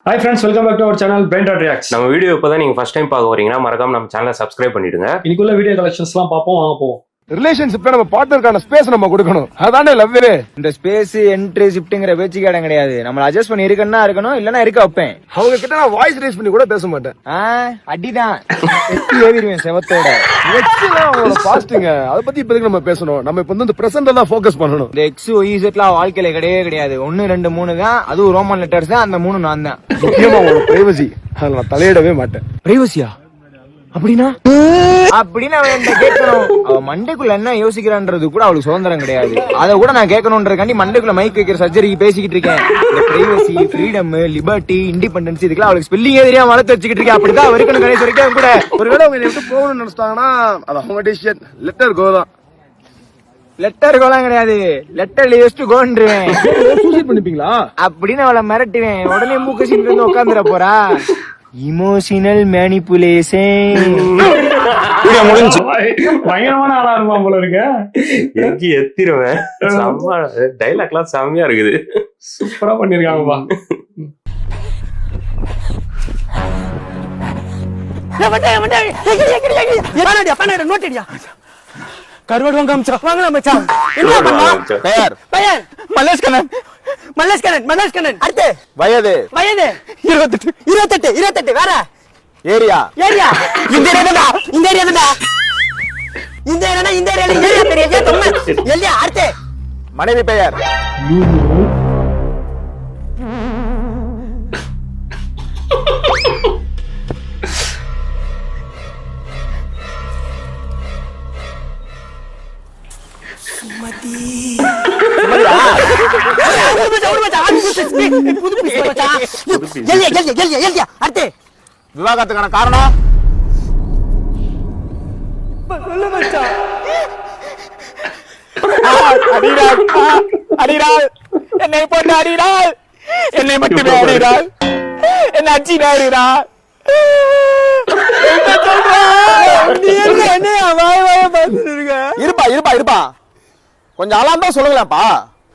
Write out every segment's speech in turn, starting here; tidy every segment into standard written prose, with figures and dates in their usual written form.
Hi friends, welcome back to our channel Brain.Reacts. நம்ம video இப்போதான் நீங்க ஃபர்ஸ்ட் டைம் பார்க்க வரீங்கன்னா மறக்காம நம்ம சேனலை சப்ஸ்கிரைப் பண்ணிடுங்க. இன்னைக்குள்ள வீடியோ கலெக்ஷன்ஸ்லாம் பாப்போம், வாங்க போவோம். ரிலேஷன்ஷிப்ல நம்ம பார்ட்னருக்கான ஸ்பேஸ் நம்ம கொடுக்கணும். அதானே லவ்வே. இந்த ஸ்பேஸ் என்ட்ரி ஷிஃப்ட்ங்கற பேச்சுக்கு இடம் கிடையாது. நம்ம அட்ஜஸ்ட் பண்ணி இருக்கன்னா இருக்கணும், இல்லனா இருக்க வைப்பேன். அவங்க கிட்ட நான் வாய்ஸ் ரைஸ் பண்ணி கூட பேச மாட்டேன். அடிதான் எத்தி ஏவிடுவேன் செவத்தோட. எக்ஸ்லாம் அவங்களோட பாஸ்டிங்க. அத பத்தி இப்போதைக்கு நம்ம பேசணும். நம்ம இப்போ வந்து பிரசன்ட்ல தான் ஃபோக்கஸ் பண்ணணும். இந்த எக்ஸ் ஒய் செட்லாம் வாழ்க்கையில கிடையவே கிடையாது. 1 2 3 தான். அதுவும் ரோமன் லெட்டர்ஸ் தான். அந்த 3 நான் தான். முக்கியமா அவங்களோட பிரைவசி. அதுல நான் தலையிடவே மாட்டேன். பிரைவசியா அப்படின்னா அப்படின்னு அவன் கேட்கணும். அவ மண்டைக்குள்ள என்ன யோசிக்கிறான்றது கூட அவளுக்கு சுதந்திரம் கிடையாது. அதை கூட நான் கேட்கணும்ன்றதுக்காண்டி மண்டைக்குள்ள மைக் வைக்கிற சர்ஜரிக்கு பேசிக்கிட்டு இருக்கேன். இந்த பிரைவசி, ஃப்ரீடம், லிபர்ட்டி, இண்டிபெண்டன்ஸ் இதுக்கெல்லாம் அவளுக்கு ஸ்பெல்லிங்கே தெரியாம வளர்த்து வச்சுக்கிட்டு இருக்கேன். அப்படிதான் வரைக்கும் கடைசி வரைக்கும் கூட. ஒருவேளை அவங்க எப்படி போகணும்னு நினைச்சிட்டாங்கன்னா அது அவங்க டிசிஷன். லெட்டர் கோ தான். லெட்டர் கோலாம் கிடையாது, லெட்டர் லிஸ்ட் கோன்றுவேன். சூசைட் பண்ணிப்பீங்களா அப்படின்னு அவளை மிரட்டுவேன். உடனே மூக்க சீன் வந்து உட்காந்துட போறா. இமோஷனல் மேனிபுலேஷன் முடிஞ்சு பயங்கரமான ஆளா இருப்பான் போல இருக்கு. எங்கி எத்திருவேன். செம்ம டைலாக்லாம் செம்மையா இருக்குது. சூப்பரா பண்ணிருக்காங்கப்பா. கருவாடு வாங்க வாங்கலாம் மச்சான். என்ன பண்ணா பெயர் பையன் மல்லேஷ்கண்ணன் அடுத்து வயது 28 வேற ஏரியா இந்த ஏரியா தான்டா ஏரியா தெரியல தொம்மை எல்லையா அடுத்து மனைவி பெயர் அடுத்து விவாகரத்துக்கான காரணம் அடிராள் என்னை போட்டு அடிராள், என்னை மட்டுமே அடிராள், என்ன அச்சி நாடுறா. இருப்பா கொஞ்சம் அலாம் தான் சொல்லுங்களேன்ப்பா.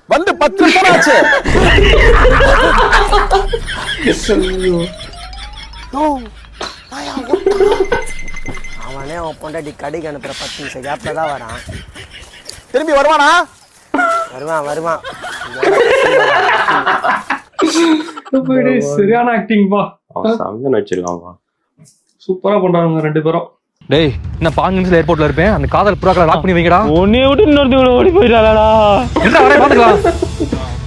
வந்து 10 நிமிஷம் ஆச்சு. அவனே அவன் பொண்டாட்டி கடைக்கு அனுப்புற 10 நிமிஷம் கேப்ல தான் வரான். திரும்பி வருவானா? வருவான் சரியான ஆக்டிங் பா. செம்ம நடிச்சிருக்காங்க. சூப்பரா பண்றாங்க ரெண்டு பேரும். டேய் நான் 5 நிமிஷம் ஏர்போர்ட்ல இருப்பேன். அந்த காதல் புறாக்களை லாக் பண்ணி வைங்கடா. ஒன்னே விட்டு இன்னொருத்தவங்க ஓடி போயிட்டாளா? என்ன வர பாத்துக்கலாம்.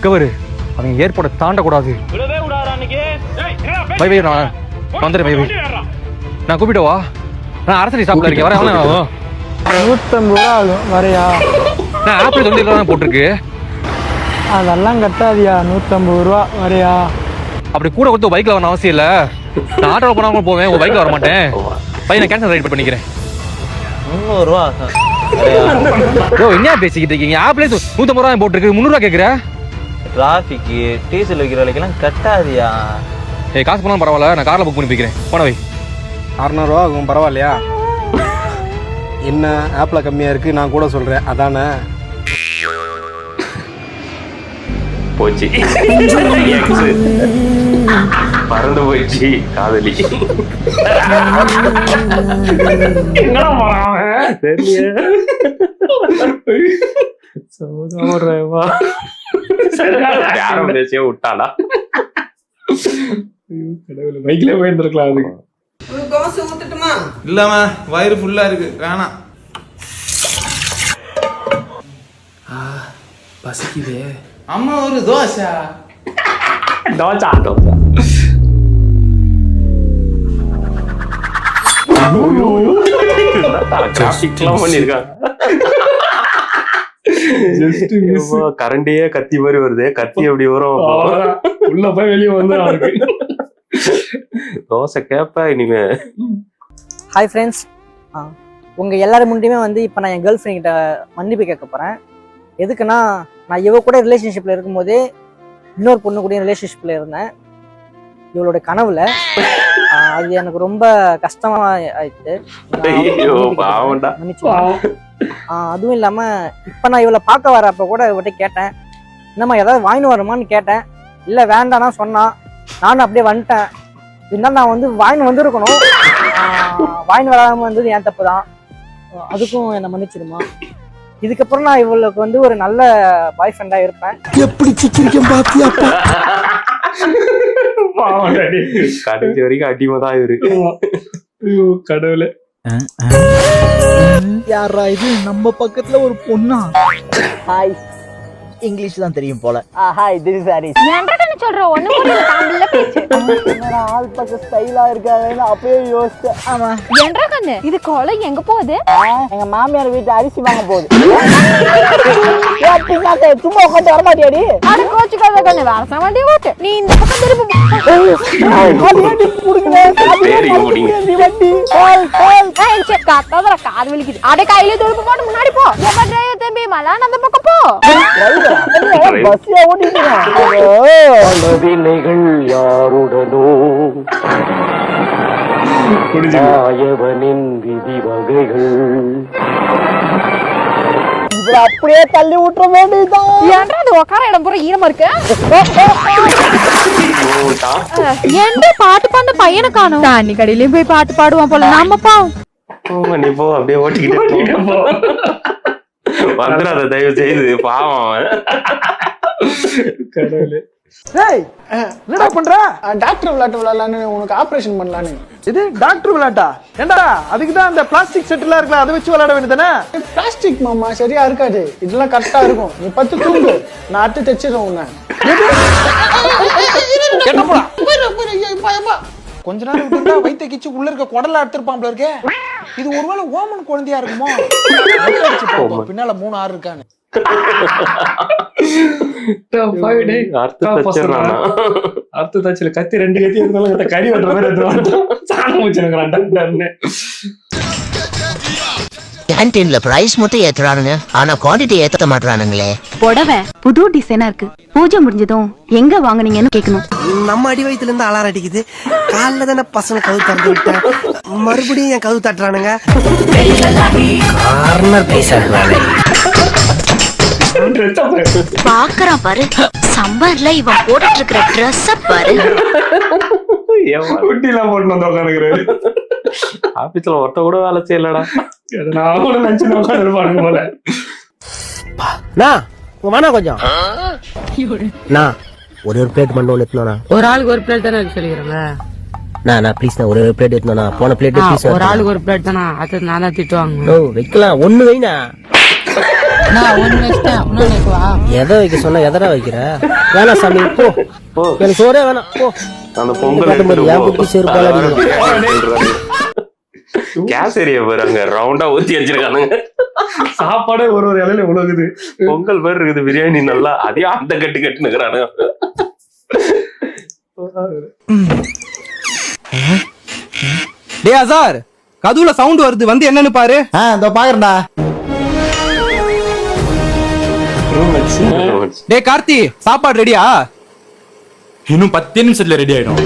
கவரு அவங்க ஏர்போர்ட்டை தாண்ட கூடாது. பை நான் வந்துடுறேன். பை நான் கூப்பிட்டவா? நான் அரசடி ஸ்டாப்ல இருக்கேன். வரேன். 150 ரூபா ஆகும். வரையா? நான் ஆப்பிள் 20 தான் போட்டிருக்கு. அதெல்லாம் கட்டாதியா. 150 ரூபா வரையா? அப்படி கூட கொடுத்து பைக்ல வரணும் அவசியம் இல்ல. நான் ஆட்டோல போனாலும் போவேன். உங்க பைக்ல வர மாட்டேன். பையனை கேன்சல் ரைட் பண்ணிக்கிறேன். 300 ரூபா. ஓ என்ன பேசிக்கிட்டு இருக்கீங்க? ஆப்பிளே 150 ரூபா போட்டிருக்கு. 300 ரூபா கேக்குற? டிராபிக் டீசல் வைக்கிற வேலைக்கெல்லாம் கட்டாதியா. ஏய் காசு போனாலும் பரவாயில்ல. நான் கார்ல புக் பண்ணி போய்க்கிறேன். போன வை. 600 ரூபா ஆகும். பரவாயில்லையா? என்ன ஆப்ல கம்மியா இருக்கு நான் கூட சொல்றேன். அதானே போச்சு. பறந்து போயிடுச்சு காதலி. எங்கடா போறான் தெரியல. யாரும் பேசியே விட்டாளா? பைக்ல போயிருந்திருக்கலாம். அதுக்கு தோசை ஊத்துட்டுமா? இல்லாம வயிறு ஃபுல்லா இருக்கு, வேணாம். பசிக்குதே. அம்மா ஒரு தோசை. கரண்டியே கத்தி மாதிரி வருது. கத்தி எப்படி வரும்? உள்ள போய் வெளியே வந்து தோசை கேப்ப இனிமே. ஹாய் ஃப்ரெண்ட்ஸ், உங்கள் எல்லாரும் முன்னாடியுமே வந்து இப்போ நான் என் கேர்ள் ஃப்ரெண்ட் கிட்ட மன்னிப்பு கேட்க போகிறேன். எதுக்குன்னா, நான் இவ கூட ரிலேஷன்ஷிப்பில் இருக்கும்போதே இன்னொரு பொண்ணு கூட ரிலேஷன்ஷிப்பில் இருந்தேன். இவளோட கனவுல அது எனக்கு ரொம்ப கஷ்டமா ஆயிடுச்சு. அதுவும் இல்லாம இப்ப நான் இவளை பார்க்க வரப்ப கூட இவட்ட கேட்டேன், என்னம்மா ஏதாவது வாங்கிட்டு வருமான்னு கேட்டேன். இல்ல வேண்டாம்னா சொன்னா. நானும் அப்படியே வந்துட்டேன். இருந்தாலும் நான் வந்து வாங்கி வந்திருக்கணும். வாங்கி வராமல் வந்தது என் தப்பு தான். அதுக்கும் என்னை மன்னிச்சிருமா. இதுக்கப்புறம் நான் இவளுக்கு வந்து ஒரு நல்ல பாய் ஃப்ரெண்டா இருப்பேன். எப்படி சிக்கிரிக்கம் பாத்தியா? கடைசி வரைக்கும் அடிமை தான் இவரு. ஐயோ கடவுளே. யாரா இது? நம்ம பக்கத்துல ஒரு பொண்ணா? ஹாய், இங்கிலீஷ் தான் தெரியும் போல. Hi, this is Haris. என்ன சொல்ற? ஒண்ணு புரியல. தமிழ்ல பேச்சு. என்னடா ஆள் பக்கம் ஸ்டைலா இருக்காங்கன்னு அப்பயே யோசிச்சேன். ஆமா. என்றா கண்ணு இது கோலை எங்க போகுது? எங்க மாமியார் வீட்டு அரிசி வாங்க போகுது. சும்மா உட்காந்து வரமாட்டியாடி? அட கோச்சுக்காத கண்ணு, வரச வண்டி ஓட்டு. நீ இந்த பக்கம் திரும்பி காது வலிக்குது. அட கையில தொழுப்பு போட்டு முன்னாடி போ. தம்பி மலான் அந்த பக்கம் போ. பஸ்ஸியா ஓட்டிட்டு யாருடனோ ஆயவனின் விதி வகைகள் அப்படியே தள்ளி விட்டுற வேண்டியதுதான். ஏன்டா அது உட்கார இடம் பூரா ஈரமா இருக்கு? என்ன பாட்டு பாட பையனை காணும். தண்ணி கடையிலயும் போய் பாட்டு பாடுவான் போல. நாமப்பா நீ போ, அப்படியே ஓட்டிக்கிட்டு போ. வந்துடாத தயவு செய்து, பாவம். கடவுளே. என்னடா பண்ற? டாக்டர் விளையாட்டு விளையாடலான்னு உனக்கு ஆபரேஷன் பண்ணலான்னு. இது டாக்டர் விளையாட்டா? ஏண்டா அதுக்குதான் அந்த பிளாஸ்டிக் செட்லாம் இருக்குல்ல, அதை வச்சு விளையாட வேண்டியதானே? பிளாஸ்டிக் மாமா சரியா இருக்காது, இதெல்லாம் கரெக்டா இருக்கும். நீ பத்து தூங்கு, நான் அட்டு தைச்சிடுறேன் உன்னை. கொஞ்ச நேரம் விட்டுட்டா வயிற்ற கிச்சு உள்ள இருக்க குடல எடுத்துருப்பான்ல இருக்கே. இது ஒருவேளை ஓமன் குழந்தையா இருக்குமோ? பின்னால 3 6 இருக்கான்னு. அர்த்த தாச்சில கத்தி 2 கத்தி இருந்தாலும் கறி வெட்டுற மாதிரி சாணம் வச்சிருக்கிறான். கேன்டீன்ல பிரைஸ் மட்டும் ஏத்துறானுங்க, ஆனா குவாண்டிட்டி ஏத்த மாட்டானுங்களே. புடவை புது டிசைனா இருக்கு. பூஜை முடிஞ்சதும் எங்க வாங்குனீங்கன்னு கேட்கணும். நம்ம அடி வயித்துல இருந்து அலாரம் அடிக்குது. காலைல தானே பசங்க கவு திறந்து விட்டேன், மறுபடியும் என் கவு தட்டுறானுங்க. கார்னர் பேசுறாங்க. பாக்குறான் பாரு, சம்மர்ல இவன் போட்டுட்டு இருக்கிற ட்ரெஸ் பாரு. குட்டிலாம் போட்டு வந்து உட்காந்துக்கிறாரு. ஆபீஸ்ல ஒருத்த கூட வேலை செய்யலடா. நான் கூட நினைச்சு உட்காந்துருப்பானுங்க போல. வேணா கொஞ்சம் ஒரே ஒரு பிளேட் மட்டும் எடுத்துனா. ஒரு ஆளுக்கு ஒரு பிளேட் தானே சொல்லிக்கிறேங்க. நான் ப்ளீஸ் ஒரே ஒரு பிளேட் எடுத்துனா. போன பிளேட் ஒரு ஆளுக்கு ஒரு பிளேட் தானே, அது நான் தான் திட்டுவாங்க. ஓ வைக்கலாம், ஒண்ணு வைனா. எதை வைக்க சொன்னா எதடா வைக்கிற? வேணாம் சாமி போ, எனக்கு சோறே வேணாம் போ. அந்த பொங்கல் என் குட்டி செருப்பால கேஸ் ஏரியா போறாங்க, ரவுண்டா ஊத்தி வச்சிருக்கானுங்க. சாப்பாடு ஒரு இலையில உலகுது. பொங்கல் பேர் இருக்குது, பிரியாணி நல்லா அதையும் அந்த கட்டு கட்டுனுக்குறானுங்க. டேய் அசார், கதுவுல சவுண்ட் வருது, வந்து என்னன்னு பாரு. இதோ பாக்குறேன்டா. டேய் கார்த்தி, சாப்பாடு ரெடியா? இன்னும் 10 நிமிஷத்துல ரெடி ஆயிடும்.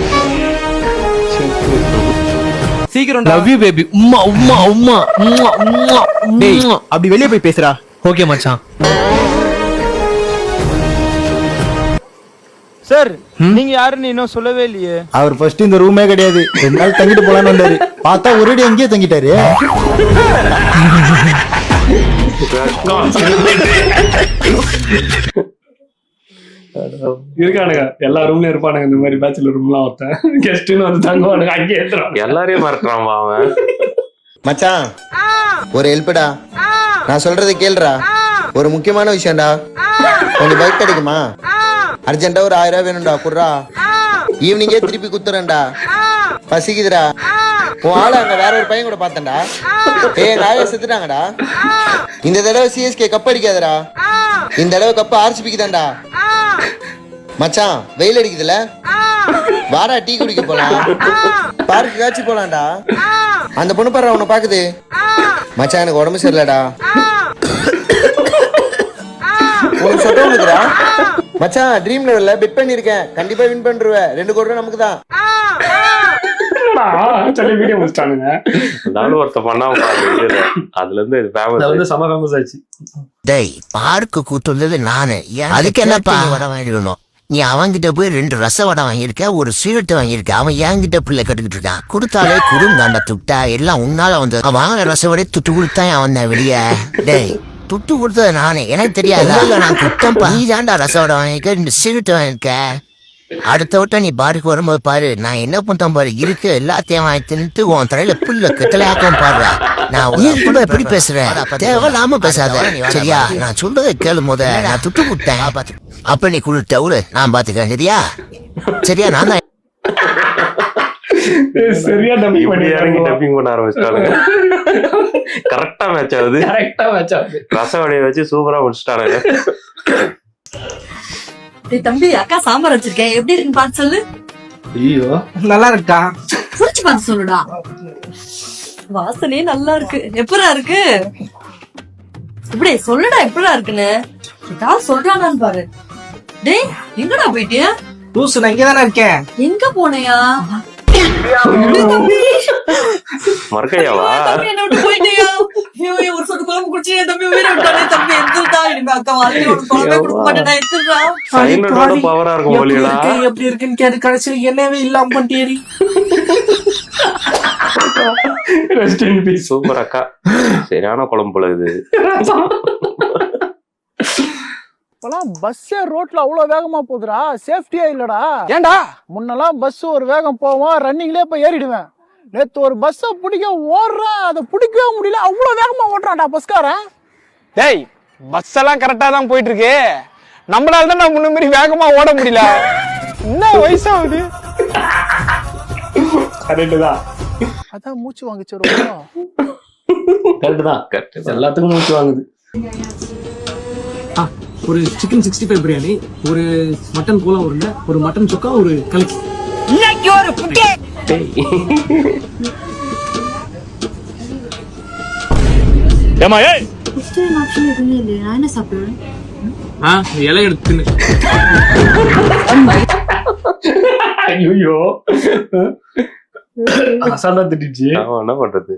சீக்கிரம். Love you baby. உம்மா உம்மா உம்மா உம்மா உம்மா. டேய் அப்படி வெளிய போய் பேசுடா. ஓகே மச்சான். சார் நீங்க யாருன்னு இன்னும் சொல்லவே இல்லையே. அவர் ஃபர்ஸ்ட் இந்த ரூமே கிடையாது, 2 நாள் தங்கிட்டு போலான்னு வந்தாரு. பார்த்தா ஒரேடி எங்கேயே தங்கிட்டாரு. இருக்கானுங்க எல்லா ரூம்லயும் இருப்பானுங்க. இந்த மாதிரி பேச்சுலர் ரூம்லாம் ஒருத்தன் கெஸ்ட்னு வந்து தங்குவானுங்க, அங்கே ஏத்துறான். எல்லாரையும் மறக்கிறான் அவன். மச்சான் ஒரு ஹெல்ப்டா, நான் சொல்றதை கேளுடா. ஒரு முக்கியமான விஷயம்டா. கொஞ்சம் பைக் கிடைக்குமா? அர்ஜென்ட்டா ஒரு 1000 ரூபாய் வேணும்டா, குடுறா. ஈவினிங்கே திருப்பி குத்துறேன்டா, பசிக்குதுடா. உன் ஆளு அங்க வேற ஒரு பையன் கூட பார்த்தேன்டா. நாய செத்துட்டாங்கடா. இந்த தடவை சிஎஸ்கே கப் அடிக்காதடா, இந்த தடவை கப்பு ஆர்சிபிக்கு தான்டா. மச்சான் வெயில் அடிக்குதுல, வாடா டீ குடிக்க போலாம், பார்க்கு காட்சி போலாம்டா. அந்த பொண்ணு பாரு உன்னை பாக்குது. மச்சான் எனக்கு உடம்பு சரியில்லடா. உனக்கு சொட்ட உனக்குறா மச்சான். ட்ரீம் லெவல்ல பெட் பண்ணிருக்கேன், கண்டிப்பா வின் பண்றேன். 2 கோடி ரூபாய் நமக்கு தான். சொல்லி வீடியோ முடிச்சிட்டானுங்க. நானும் ஒருத்த பண்ணா அதுல இருந்து சம ஃபேமஸ் ஆச்சு. டேய் பார்க்கு கூட்டு வந்தது நானு, அதுக்கு என்னப்பா வர வேண்டியணும். நீ அவன்கிட்ட போய் 2 ரசவடை வாங்கியிருக்க, ஒரு சீரட்டு வாங்கியிருக்க. அவன் என்கிட்ட பிள்ளை கட்டுக்கிட்டு இருக்கான். கொடுத்தாலே குறுந்தாண்ட துட்டா எல்லாம் உன்னால வந்து வாங்கின ரசவடை துட்டு கொடுத்தான் அவன் வெளிய. டேய் துட்டு கொடுத்தது நானே, எனக்கு தெரியாதா? நான் குத்தம் நீ தாண்டா ரசவடை வாங்கியிருக்க, 2 சீரட்டு வாங்கியிருக்க. அடுத்த வட்டம் நீ பாருக்கு வரும்போது பாரு நான் என்ன பண்றேன் பாரு. இருக்கு எல்லாத்தையும் வாங்கி தின்னுட்டு உன் தலையில புல்ல கட்டளையாக்கம் பாடுறா. நான் கூட எப்படி பேசுறேன், தேவையில்லாம பேசாத சரியா? நான் சொல்றதை கேளு முத. நான் துட்டு கொடுத்தேன், அப்ப நீ கொடுத்த விடு, நான் பாத்துக்கிறேன் சரியா? சரியா? நான் தான் சரியா டப்பிங் இப்படி இறங்கி பண்ணி டப்பிங் பண்ண ஆரம்பிச்சிட்டானுங்க. கரெக்டா மேட்ச் ஆகுது. கரெக்டா வச்சா ரசவடையை வச்சு சூப்பரா முடிச்சிட்டானுங்க. தம்பி அக்கா சாம்பார் வச்சிருக்கேன், எப்படி இருக்குன்னு பார்த்து சொல்லு. ஐயோ நல்லா இருக்கா? புடிச்சு பார்த்து சொல்லுடா. வாசனையே நல்லா இருக்கு. எப்படா இருக்கு? இப்படி சொல்லுடா எப்படா இருக்குன்னு. ஏதாவது சொல்றானான்னு பாரு. டேய் எங்கடா போயிட்டியா? லூசு, நான் இங்கதானே இருக்கேன். எங்க போனையா? மறக்கையாவா? தம்பி என்ன விட்டு போயிட்டியா? ஐயோ ஒரு சொட்டு குழம்பு குடிச்சு என் தம்பி உயிரை விட்டானே. தம்பி எந்திரா, இனிமே அக்கா வாழ்க்கை ஒரு குழம்பே கொடுக்க மாட்டேன். எந்திரா. சைலண்டோட பவரா இருக்கும் போலியடா. எப்படி இருக்குன்னு கேட்டு கடைசியில் என்னவே இல்லாம பண்ணிட்டேரி. Rest in peace. சூப்பர் அக்கா, சரியான குழம்பு போல இது. இப்பெல்லாம் பஸ்ஸே ரோட்ல அவ்வளவு வேகமா போகுதுடா, சேஃப்டியா இல்லடா. ஏண்டா முன்னெல்லாம் பஸ் ஒரு வேகம் போவோம், ரன்னிங்லயே போய் ஏறிடுவேன். நேத்து ஒரு பஸ்ஸை பிடிக்க ஓடுறேன், அதை பிடிக்கவே முடியல, அவ்வளவு வேகமா ஓட்டுறான்டா பஸ்காரன். டேய் பஸ் எல்லாம் கரெக்டா தான் போயிட்டு இருக்கு, நம்மளால தான் நான் முன்ன மாதிரி வேகமா ஓட முடியல. என்ன வயசாகுது? கரெக்ட் தான், அதான் மூச்சு வாங்கிச்சு ரொம்ப. கரெக்ட் தான், கரெக்ட். எல்லாத்துக்கும் மூச்சு வாங்குது. ஒரு சிக்கன் 65 பிரியாணி, ஒரு மட்டன் கோலா உருண்டை, ஒரு மட்டன் சுக்கா, ஒரு கலக்கி. இன்னைக்கு ஒரு புட்டே. ஏமா ஏய் ஆப்ஷன் எதுவுமே இல்லையா? நான் என்ன சாப்பிடுவேன்? இலை எடுத்து தின்னு. ஐயோ அசால்ட்டா திட்டிச்சு. அவன் என்ன பண்றது?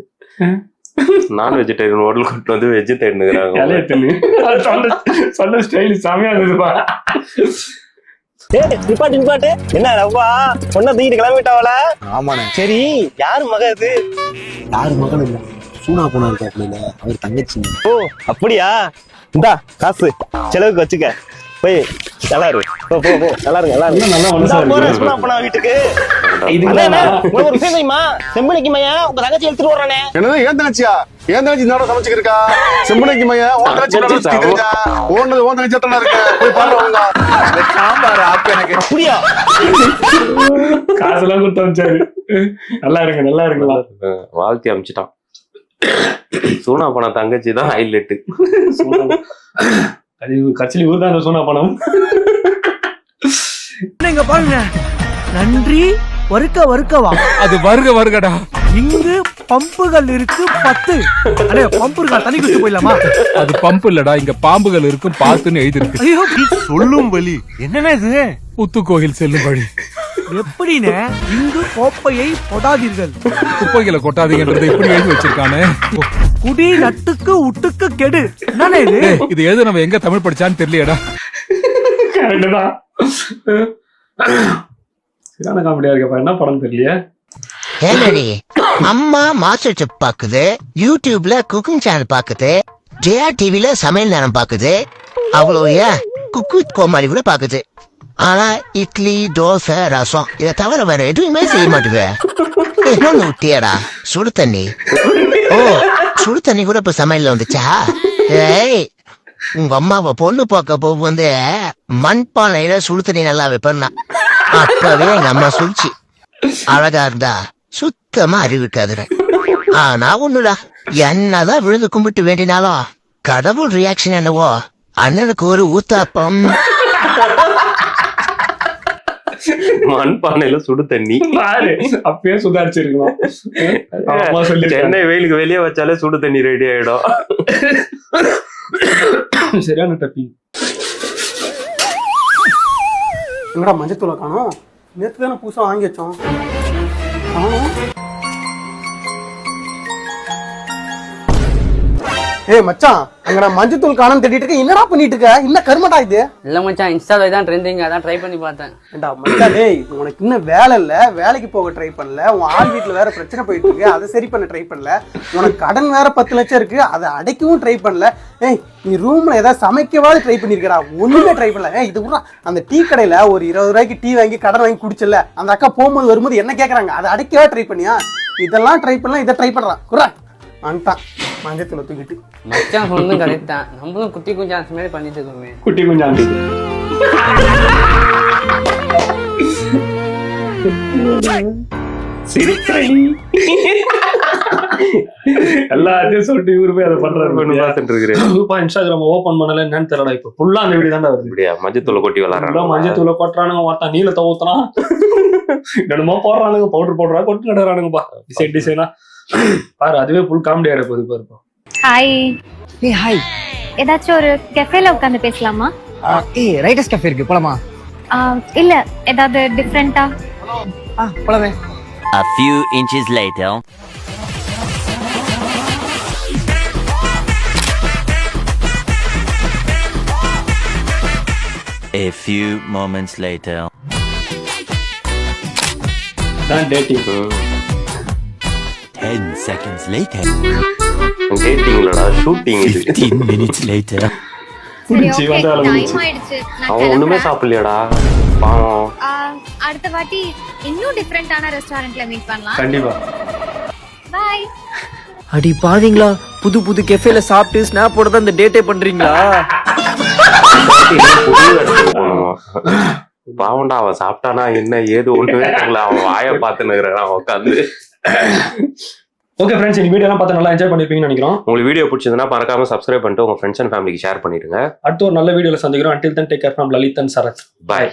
நான் வெஜிடேரியன் ஹோட்டல் கூட்டு வந்து வெஜிடேரியன் இலைய தின்னு. சொன்ன ஸ்டைல் செமையா இருந்ததுப்பா. நிப்பாட்டு என்ன ரவ்வா பொண்ணை தூக்கிட்டு கிளம்பிட்டாவல? ஆமாண்ணே. சரி யாரு மக இது? யாரு மகன் இல்ல, சூனா போனா இருக்காப்ல, அவர் தங்கச்சி. ஓ அப்படியா? இந்தா காசு செலவுக்கு வச்சுக்க, போய் நல்லா இரு. போ போ போ, நல்லா இருங்க நல்லா இருங்க. நல்லா ஒண்ணு சார் போறேன் சூனா போனா வீட்டுக்கு. இது உங்களுக்கு ஒரு விஷயம் தெரியுமா? செம்பனிக்கு மையன் உங்க தங்கச்சி எடுத்துட்டு வர்றானே. என்னது ஏன் தங்கச்சியா? ஏன் தங்கச்சி இந்த சமைச்சுக்கிருக்கா? செம்பனைக்கு மையன் ஓன் தங்கச்சி ஓனது ஓன் தங்கச்சி எத்தனை இருக்கு? போய் பாருங்க. சாம்பார் ஆப்பு எனக்கு. அப்படியா? காசெல்லாம் கொடுத்து அனுப்பிச்சாரு. நல்லா இருங்க நல்லா இருங்களா வாழ்த்தி அமிச்சிட்டான். சூனா போன தங்கச்சி தான் ஹைலைட். கட்சியில் ஊர் தான் சோனா பணம். இங்க பாருங்க, நன்றி வருக்கவா. அது வருகடா. இங்கு பம்புகள் இருக்கு 10. அடே பம்பு இருக்கா, தண்ணி குடிச்சு போயிடலாமா? அது பம்ப் இல்லடா, இங்க பாம்புகள் இருக்கும் பாத்துன்னு எழுதிருக்கு. ஐயோ சொல்லும் வழி என்னன்னா இது? புத்து கோயில் செல்லும் வழி. எப்படின்னு? இங்கு கோப்பையை கொடாதீர்கள், குப்பைகளை கொட்டாதீங்கன்றதை இப்படி எழுதி வச்சிருக்கானே. குடி நட்டுக்கு உட்டுக்கு கெடு. என்னன்னா இது? இது எது நம்ம எங்க தமிழ் படிச்சான்னு தெரியலையடா. கரெக்ட் தான். சரியான காமெடியா இருக்கப்பா. என்ன படம் தெரியலையே. ஏனடி அம்மா மாஸ்டர் செஃப் பாக்குது, யூடியூப்ல குக்கிங் சேனல் பாக்குது, ஜெயா டிவில சமையல் நேரம் பாக்குது, அவ்வளோ ஏன் குக் வித் கோமாளி கூட பாக்குது. ஆனா இட்லி தோசை ரசம் இதை தவிர வேற எதுவுமே செய்ய மாட்டுது. இன்னொன்னு விட்டியாடா சுடு தண்ணி. ஓ சுடு தண்ணி கூட இப்ப சமையல்ல வந்துச்சா? ஏய் உங்க அம்மாவை பொண்ணு பார்க்க போக வந்து மண்பானையில சுடு தண்ணி நல்லா வைப்பேன்னா அப்பவே எங்க அம்மா சொல்லிச்சு. அழகா இருந்தா சுத்தமா அறிவிக்காதுன்னு. ஆனா ஒண்ணுடா, என்னதான் விழுந்து கும்பிட்டு வேண்டினாலும் கடவுள் ரியாக்ஷன் என்னவோ, அண்ணனுக்கு ஒரு ஊத்தாப்பம். மண்பானையில சுடு தண்ணி. அப்பயே சுதாரிச்சிருக்கலாம். சென்னை வெயிலுக்கு வெளியே வச்சாலே சுடு தண்ணி ரெடி ஆயிடும். சரியான டப்பிங். என்னடா மஞ்சத்தூளை காணோம்? நேற்று தானே புதுசாக வாங்கி வச்சோம். ஏய் மச்சான், அங்க நான் மஞ்சத்தூள் காணோம்னு தேடிட்டு இருக்கேன். என்னடா பண்ணிட்டு இருக்க? என்ன கருமடா இது? இல்ல மச்சான், இன்ஸ்டால தான் ட்ரெண்டிங், அதான் ட்ரை பண்ணி பார்த்தேன். ஏண்டா மச்சான், டேய் உனக்கு இன்னும் வேலை இல்ல, வேலைக்கு போக ட்ரை பண்ணல. உன் ஆள் வீட்டுல வேற பிரச்சனை போயிட்டு இருக்கு, அதை சரி பண்ண ட்ரை பண்ணல. உனக்கு கடன் வேற 10 லட்சம் இருக்கு, அதை அடைக்கவும் ட்ரை பண்ணல. ஏய் நீ ரூம்ல ஏதாவது சமைக்கவாது ட்ரை பண்ணிருக்கா? ஒண்ணுமே ட்ரை பண்ணல. ஏய் இது கூட அந்த டீ கடையில ஒரு 20 ரூபாய்க்கு டீ வாங்கி கடன் வாங்கி குடிச்சல, அந்த அக்கா போகும்போது வரும்போது என்ன கேக்குறாங்க, அதை அடைக்கவா ட்ரை பண்ணியா? இதெல்லாம் ட்ரை பண்ணலாம், இதை ட்ரை பண்றான் குறா வந்துட்டான் மஞ்சத்துல தூக்கிட்டு. மச்சான் சொன்னதும் கரெக்ட் தான், நம்மளும் குட்டி குஞ்சு அந்த மாதிரி பண்ணிட்டு இருக்கோமே. குட்டி குஞ்சாண்டி எல்லாத்தையும் சொல்லிட்டு இவரு போய் அதை பண்றாரு. பார்த்துட்டு இருக்கிறேன். இன்ஸ்டாகிராம் ஓபன் பண்ணல என்னன்னு தெரியல. இப்ப ஃபுல்லா அந்த வீடியோ தான் வருது. இப்படியா மஞ்சத்தூளை கொட்டி விளாட்றாங்க. மஞ்சத்தூளை கொட்டுறானுங்க, ஒருத்தன் நீலத்தை ஊத்துறான், என்னமோ போடுறானுங்க, பவுடர் போடுறா, கொட்டு நடுறானுங்கப்பா டிசைன் டிசைனா. பாரு அதுவே ஃபுல் காமெடி ஆயிட போகுது பாருப்பா. ஹாய். ஏய் ஹாய். ஏதாச்சும் ஒரு கெஃபேல உட்காந்து பேசலாமா? ஏய் ரைட்டர்ஸ் கஃபே இருக்கு, போலாமா? இல்ல ஏதாவது டிஃபரெண்டா? போலாமே. A few inches later. A few moments later. தான் டேட்டிங். 10 seconds later. டேட்டிங்லடா ஷூட்டிங் இது. 15 minutes later. புடிச்சி வந்தால டைம் ஆயிடுச்சு. அவன் ஒண்ணுமே சாப்பிடலையாடா பாவம். அடுத்த வாட்டி இன்னும் டிஃபரெண்டான ரெஸ்டாரண்ட்ல மீட் பண்ணலாம். கண்டிப்பா. பை. அடி பாவீங்களா, புது புது கெஃபேல சாப்பிட்டு ஸ்னாப் போட தான் இந்த டேட்டே பண்றீங்களா? பாவம்டா அவன் சாப்பிட்டானா என்ன ஏது ஒண்ணுமே தெரியல. அவன் வாயை பார்த்துன்னு இருக்கிறான் உட்காந்து. ஓகே ஃப்ரெண்ட்ஸ், இந்த வீடியோ எல்லாம் பார்த்து நல்லா என்ஜாய் பண்ணிருப்பீங்கன்னு நினைக்கிறோம். உங்களுக்கு வீடியோ பிடிச்சதுன்னா மறக்காம சப்ஸ்கிரைப் பண்ணிட்டு உங்க ஃப்ரெண்ட்ஸ் அண்ட் ஃபேமிலிக்கு ஷேர் பண்ணிடுங்க. அடுத்த ஒரு நல்ல வீடியோல சந்திக்கிறோம். until then take care from Lalit and Sarath. Bye.